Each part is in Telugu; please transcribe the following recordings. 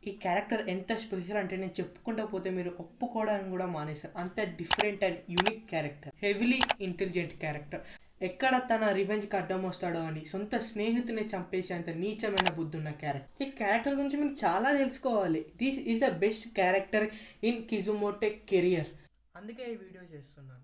ఈ క్యారెక్టర్ ఎంత స్పెషల్ అంటే నేను చెప్పుకుంటూ పోతే మీరు ఒప్పుకోవడానికి కూడా మానేస్తారు. అంత different and unique character, heavily intelligent character. ఎక్కడ తన రివెంజ్కి అడ్డం వస్తాడో అని సొంత స్నేహితుని చంపేసి అంత నీచమైన బుద్ధి ఉన్న క్యారెక్టర్. ఈ క్యారెక్టర్ గురించి మీకు చాలా తెలుసుకోవాలి. This is the best character in Kishimoto career. అందుకే ఈ వీడియో చేస్తున్నాను.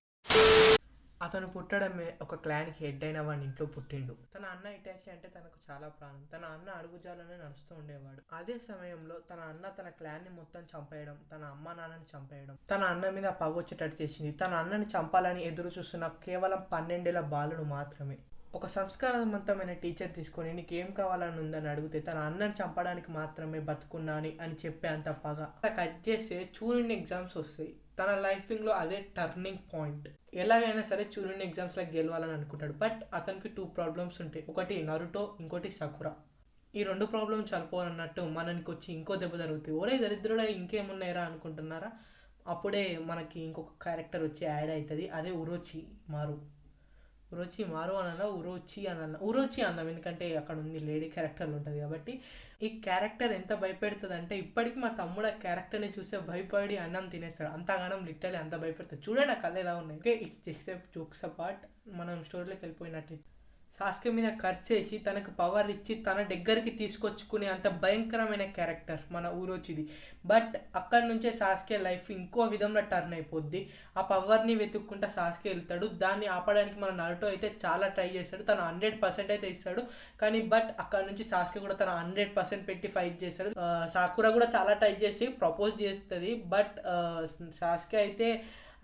అతను పుట్టడమే ఒక క్లాన్కి హెడ్ అయిన వాడి ఇంట్లో పుట్టిండు. తన అన్న ఇటాచి అంటే తనకు చాలా ప్రాణం. తన అన్న అడుగుజాలనే నడుస్తూ ఉండేవాడు. అదే సమయంలో తన అన్న తన క్లాన్ని మొత్తం చంపేయడం, తన అమ్మ నాన్నని చంపేయడం తన అన్న మీద పగ వచ్చేటట్టు చేసింది. తన అన్నని చంపాలని ఎదురు చూస్తున్న కేవలం 12 ఏళ్ల బాలుడు మాత్రమే. ఒక సంస్కారవంతమైన టీచర్ తీసుకొని నీకేం కావాలని ఉందని అడిగితే తన అన్నని చంపడానికి మాత్రమే బతుకున్నాని అని చెప్పే అంత పగ. కట్ చేస్తే చూరిన్ ఎగ్జామ్స్ వస్తాయి. తన లైఫింగ్లో అదే టర్నింగ్ పాయింట్. ఎలాగైనా సరే చూరిన్ ఎగ్జామ్స్లో గెలవాలని అనుకుంటాడు. బట్ అతనికి 2 ప్రాబ్లమ్స్ ఉంటాయి. ఒకటి నరుటో, ఇంకోటి సకురా. ఈ 2 ప్రాబ్లమ్స్ చనిపోనన్నట్టు మనకి వచ్చి ఇంకో దెబ్బ జరుగుతుంది. ఒరే దరిద్రుడా ఇంకేమున్నాయిరా అనుకుంటున్నారా? అప్పుడే మనకి ఇంకొక క్యారెక్టర్ వచ్చి యాడ్ అవుతుంది. అదే ఉరోచి మారు. ఉరోచి మారు అనాల, ఉరోచి అందాం, ఎందుకంటే అక్కడ ఉంది లేడీ క్యారెక్టర్లు ఉంటుంది కాబట్టి. ఈ క్యారెక్టర్ ఎంత భయపెడుతుంది అంటే ఇప్పటికీ మా తమ్ముడు ఆ క్యారెక్టర్ని చూస్తే భయపడి అన్నం తినేస్తాడు. అంతగానం లిటరలీ అంత భయపెడతాడు. చూడండి ఆ కథ ఎలా ఉన్నాయి. Okay, it's just jokes apart. మనం స్టోరీలోకి వెళ్ళిపోయినట్టు సాస్కే మీద ఖర్చేసి తనకు పవర్ ఇచ్చి తన దగ్గరికి తీసుకొచ్చుకునే అంత భయంకరమైన క్యారెక్టర్ మన ఊరోచిది. బట్ అక్కడి నుంచే సాస్కే లైఫ్ ఇంకో విధంలో టర్న్ అయిపోద్ది. ఆ పవర్ని వెతుక్కుంటా సాస్కే వెళ్తాడు. దాన్ని ఆపడానికి మన నరుటో అయితే చాలా ట్రై చేస్తాడు. తను 100% అయితే ఇస్తాడు. కానీ బట్ అక్కడ నుంచి సాస్కే కూడా తన 100% పెట్టి ఫైట్ చేస్తాడు. సాకురా కూడా చాలా ట్రై చేసి ప్రపోజ్ చేస్తుంది. బట్ సాస్కే అయితే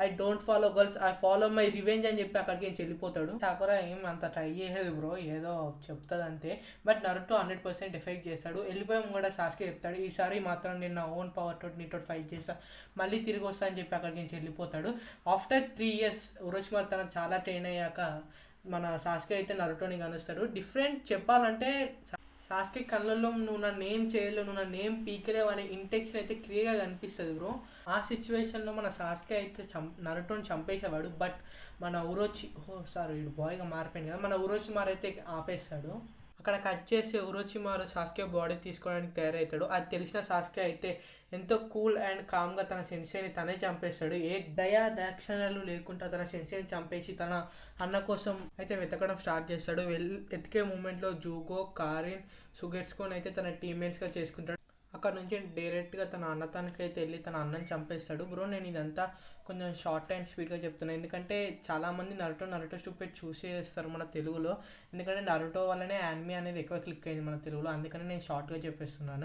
I don't follow girls, I follow my revenge అని చెప్పి అక్కడికి ఏం చెల్లిపోతాడు. సాకురా ఏం అంత ట్రై చేసేది బ్రో, ఏదో చెప్తుంది అంతే. బట్ నరుటో 100% ఎఫెక్ట్ చేస్తాడు. వెళ్ళిపోయాం కూడా సాస్కే చెప్తాడు, ఈసారి మాత్రం నేను నా ఓన్ పవర్ తోటి నీతో ఫైట్ చేస్తా, మళ్ళీ తిరిగి వస్తా అని చెప్పి అక్కడికి ఏం చెల్లిపోతాడు. ఆఫ్టర్ 3 years ఉరోచిమారు తన చాలా ట్రైన్ అయ్యాక మన సాస్కే అయితే నరుటోని కలుస్తాడు. డిఫరెంట్ చెప్పాలంటే సాస్కే కళ్ళల్లో నువ్వు నన్ను ఏం చేయలేవు, నువ్వు నన్ను ఏం పీకలేవు అనే ఇంటెన్షన్ అయితే క్లియర్గా కనిపిస్తుంది బ్రో. ఆ సిచ్యువేషన్లో మన సాస్కే అయితే నరుటోని చంపేసేవాడు. బట్ మన ఉరోచి వీడు బాయ్గా మారిపోయింది కదా, మన ఉరోచిమారు అయితే ఆపేస్తాడు. అక్కడ కట్ చేసి ఉరోచిమారు సాస్కే బాడీ తీసుకోవడానికి తయారవుతాడు. అది తెలిసిన సాస్కే అయితే ఎంతో కూల్ అండ్ కామ్గా తన సెన్సేని తనే చంపేస్తాడు. ఏ దయా దాక్షణ్యాలు లేకుండా తన సెన్సేని చంపేసి తన అన్న కోసం అయితే వెతకడం స్టార్ట్ చేస్తాడు. ఎతికే మూమెంట్లో జూగో, కారిన్, సుగెట్స్కోని అయితే తన టీమ్మేట్స్గా చేసుకుంటాడు. అక్కడ నుంచి డైరెక్ట్గా తన అన్నతానికి అయితే వెళ్ళి తన అన్నని చంపేస్తాడు. బ్రో నేను ఇదంతా కొంచెం షార్ట్ అండ్ స్వీట్గా చెప్తున్నాను, ఎందుకంటే చాలామంది నరుటో స్టూపిడ్ చూసేస్తారు మన తెలుగులో. ఎందుకంటే నరుటో వల్లనే యానిమే అనేది ఎక్కువ క్లిక్ అయింది మన తెలుగులో. అందుకని నేను షార్ట్గా చెప్పేస్తున్నాను.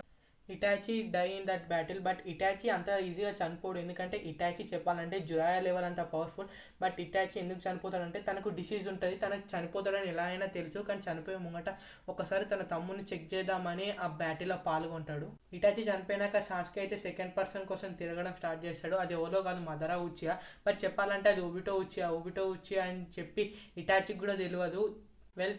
Itachi die in that battle. But Itachi అంత ఈజీగా చనిపోడు, ఎందుకంటే ఇటాచి చెప్పాలంటే జురాయా లెవెల్ అంత పవర్ఫుల్. బట్ ఇటాచి ఎందుకు చనిపోతాడంటే తనకు డిసీజ్ ఉంటుంది, తనకు చనిపోతాడని ఎలా అయినా తెలుసు. కానీ చనిపోయే ముంగట ఒకసారి తన తమ్ముని చెక్ చేద్దామని ఆ బ్యాటిల్లో పాల్గొంటాడు. ఇటాచి చనిపోయినాక సాస్కే అయితే సెకండ్ పర్సన్ కోసం తిరగడం స్టార్ట్ చేస్తాడు. అది ఎవరో కాదు, మదరా ఉచియా. బట్ చెప్పాలంటే అది ఒబిటో ఉచియా అని చెప్పి ఇటాచికి కూడా తెలియదు.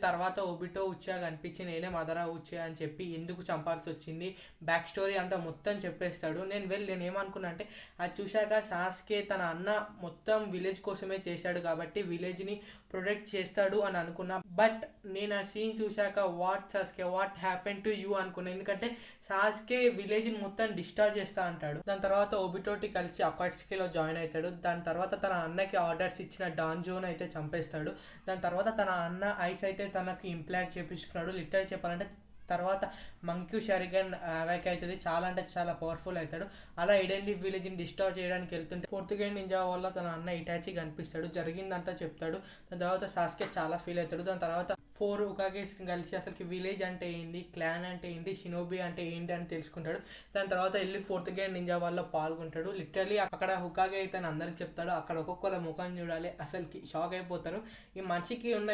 తర్వాత ఒబిటో ఉచియా కనిపించి నేనే మదరా ఉచియా అని చెప్పి ఎందుకు చంపాల్సి వచ్చింది బ్యాక్ స్టోరీ అంతా మొత్తం చెప్పేస్తాడు. నేను ఏమనుకున్నా అంటే అది చూశాక సాస్కే తన అన్న మొత్తం విలేజ్ కోసమే చేశాడు కాబట్టి విలేజ్ని ప్రొటెక్ట్ చేస్తాడు అని అనుకున్నా. బట్ నేను ఆ సీన్ చూశాక వాట్ హ్యాపెన్ టు యూ అనుకున్నా, ఎందుకంటే సాస్కే విలేజ్ని మొత్తం డిస్ట్రాయ్ చేస్తా అంటాడు. దాని తర్వాత ఒబిటోటి కలిసి అకాట్సుకీలో జాయిన్ అవుతాడు. దాని తర్వాత తన అన్నకి ఆర్డర్స్ ఇచ్చిన డాన్జోని అయితే చంపేస్తాడు. దాని తర్వాత తన అన్న ఐస్ అయితే తనకి ఇంప్లాంట్ చేపించుకున్నాడు. లిటరల్ చెప్పాలంటే తర్వాత మంక్యూ షరిగన్ అవాక్ అవుతుంది, చాలా అంటే చాలా పవర్ఫుల్ అవుతాడు. అలా ఇడెన్లీ విలేజ్ని డిస్ట్రాయ్ చేయడానికి వెళ్తుంటే ఫోర్త్ గేమ్ నింజా వల్ల తన అన్న ఇటాచి కనిపిస్తాడు, జరిగిందంతా చెప్తాడు. దాని తర్వాత సాస్కే చాలా ఫీల్ అవుతాడు. దాని తర్వాత 4 ఉకాగెస్ కలిసి అసలుకి విలేజ్ అంటే ఏంటి, క్లాన్ అంటే ఏంటి, షినోబి అంటే ఏంటి అని తెలుసుకుంటాడు. దాని తర్వాత వెళ్ళి ఫోర్త్ గేమ్ నింజా వల్ల పాల్గొంటాడు. లిటరలీ అక్కడ హుకాగే అయితే అందరికి చెప్తాడు. అక్కడ ఒక్కొక్కల ముఖం చూడాలి, అసలుకి షాక్ అయిపోతారు. ఈ మనిషికి ఉన్న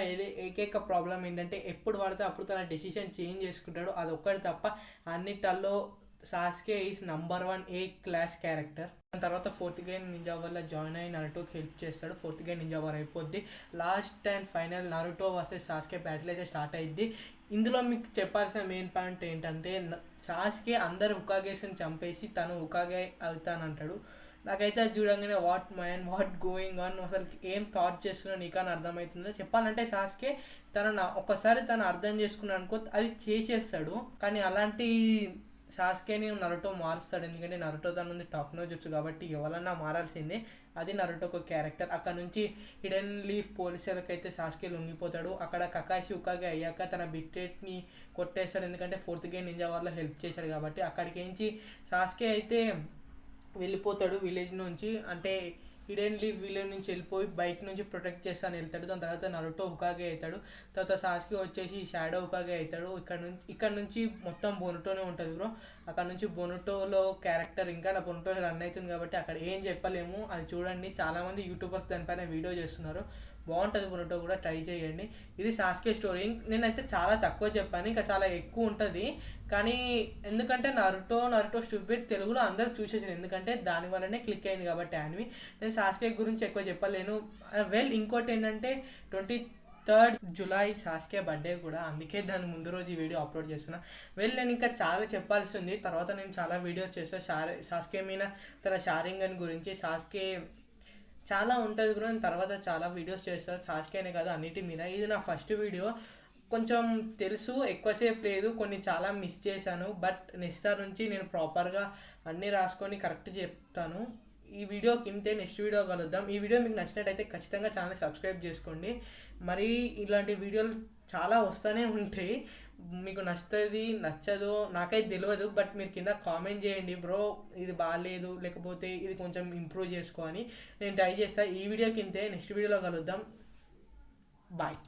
ఏకైక ప్రాబ్లం ఏంటంటే ఎప్పుడు పడితే అప్పుడు తన డెసిషన్ చేంజ్ చేసుకుంటాడు. అది ఒక్కటి తప్ప అన్నిటల్లో Sasuke is number 1 A class character. దాని తర్వాత ఫోర్త్ గేమ్ నింజా వల్ల జాయిన్ అయ్యి నరుటోకి హెల్ప్ చేస్తాడు. ఫోర్త్ గేమ్ నింజా వార్ అయిపోద్ది. Last and final Naruto versus Sasuke battle అయితే స్టార్ట్ అయ్యిద్ది. ఇందులో మీకు చెప్పాల్సిన మెయిన్ పాయింట్ ఏంటంటే సాస్కే అందరు ఉకాగేస్ని చంపేసి తను ఉకాగే అవుతానంటాడు. నాకైతే అది చూడంగానే వాట్ గోయింగ్ ఆన్, అసలు ఏం థాట్ చేస్తున్నా నీకని అర్థమవుతుందో. చెప్పాలంటే సాస్కే ఒక్కసారి తను అర్థం చేసుకున్నాను అనుకో అది చేసేస్తాడు. కానీ అలాంటి సాస్కేని నరుటో మారుస్తాడు, ఎందుకంటే నరుటో తన ఉంది టాప్ నోజ్ వచ్చు కాబట్టి ఎవరన్నా మారాల్సిందే. అది నరుటో ఒక క్యారెక్టర్. అక్కడ నుంచి హిడెన్ లీఫ్ పోలీసులకైతే సాస్కే లొంగిపోతాడు. అక్కడ కకాషి ఉకాగే అయ్యాక తన బిట్టేట్ని కొట్టేస్తాడు, ఎందుకంటే ఫోర్త్ గేమ్ నింజా వాళ్ళ హెల్ప్ చేశాడు కాబట్టి. అక్కడికి నుంచి సాస్కే అయితే వెళ్ళిపోతాడు విలేజ్ నుంచి, అంటే హిడెన్ లీఫ్ విలేజ్ నుంచి వెళ్ళిపోయి బయట నుంచి ప్రొటెక్ట్ చేస్తాను వెళ్తాడు. దాని తర్వాత నరుటో హుకాగే అవుతాడు. తర్వాత సాస్కే వచ్చేసి షాడో హుకాగే అవుతాడు. ఇక్కడ నుంచి మొత్తం బొనుటోనే ఉంటుంది బ్రో. అక్కడ నుంచి బొనుటోలో క్యారెక్టర్ ఇంకా నా బొనుటో రన్ అవుతుంది కాబట్టి అక్కడ ఏం చెప్పలేము, అది చూడండి. చాలామంది యూట్యూబర్స్ దానిపైన వీడియో చేస్తున్నారు, బాగుంటుంది. బొనుటో కూడా ట్రై చేయండి. ఇది సాస్కే స్టోరీ. నేనైతే చాలా తక్కువ చెప్పాను, ఇంకా చాలా ఎక్కువ ఉంటుంది. కానీ ఎందుకంటే నరుటో స్టూపిడ్ తెలుగులో అందరూ చూసేసారు, ఎందుకంటే దానివల్లనే క్లిక్ అయింది కాబట్టి యానిమి. నేను సాస్కే గురించి ఎక్కువ చెప్పలేను. ఇంకోటి ఏంటంటే 23rd July సాస్కే బర్త్డే కూడా, అందుకే దాని ముందు రోజు ఈ వీడియో అప్లోడ్ చేస్తున్నా. నేను ఇంకా చాలా చెప్పాల్సి ఉంది, తర్వాత నేను చాలా వీడియోస్ చేస్తాను సాస్కే మీద, తన షారింగన్ గురించి. సాస్కే చాలా ఉంటుంది బ్రో, నేను తర్వాత చాలా వీడియోస్ చేస్తాను సాస్కేనే కాదు అన్నిటి మీద. ఇది నా ఫస్ట్ వీడియో, కొంచెం తెలుసు, ఎక్కువసేపు లేదు, కొన్ని చాలా మిస్ చేశాను. బట్ నెక్స్ట్ నుంచి నేను ప్రాపర్గా అన్నీ రాసుకొని కరెక్ట్ చెప్తాను. ఈ వీడియోకి ఇంతే, నెక్స్ట్ వీడియో కలుద్దాం. ఈ వీడియో మీకు నచ్చినట్టయితే ఖచ్చితంగా ఛానల్ సబ్స్క్రైబ్ చేసుకోండి. మరి ఇలాంటి వీడియోలు చాలా వస్తూనే ఉంటాయి. మీకు నచ్చుతుంది నచ్చదో నాకైతే తెలియదు, బట్ మీరు కింద కామెంట్ చేయండి బ్రో ఇది బాగాలేదు, లేకపోతే ఇది కొంచెం ఇంప్రూవ్ చేసుకో అని. నేను ట్రై చేస్తాను. ఈ వీడియోకి ఇంతే, నెక్స్ట్ వీడియోలో కలుద్దాం. బాయ్.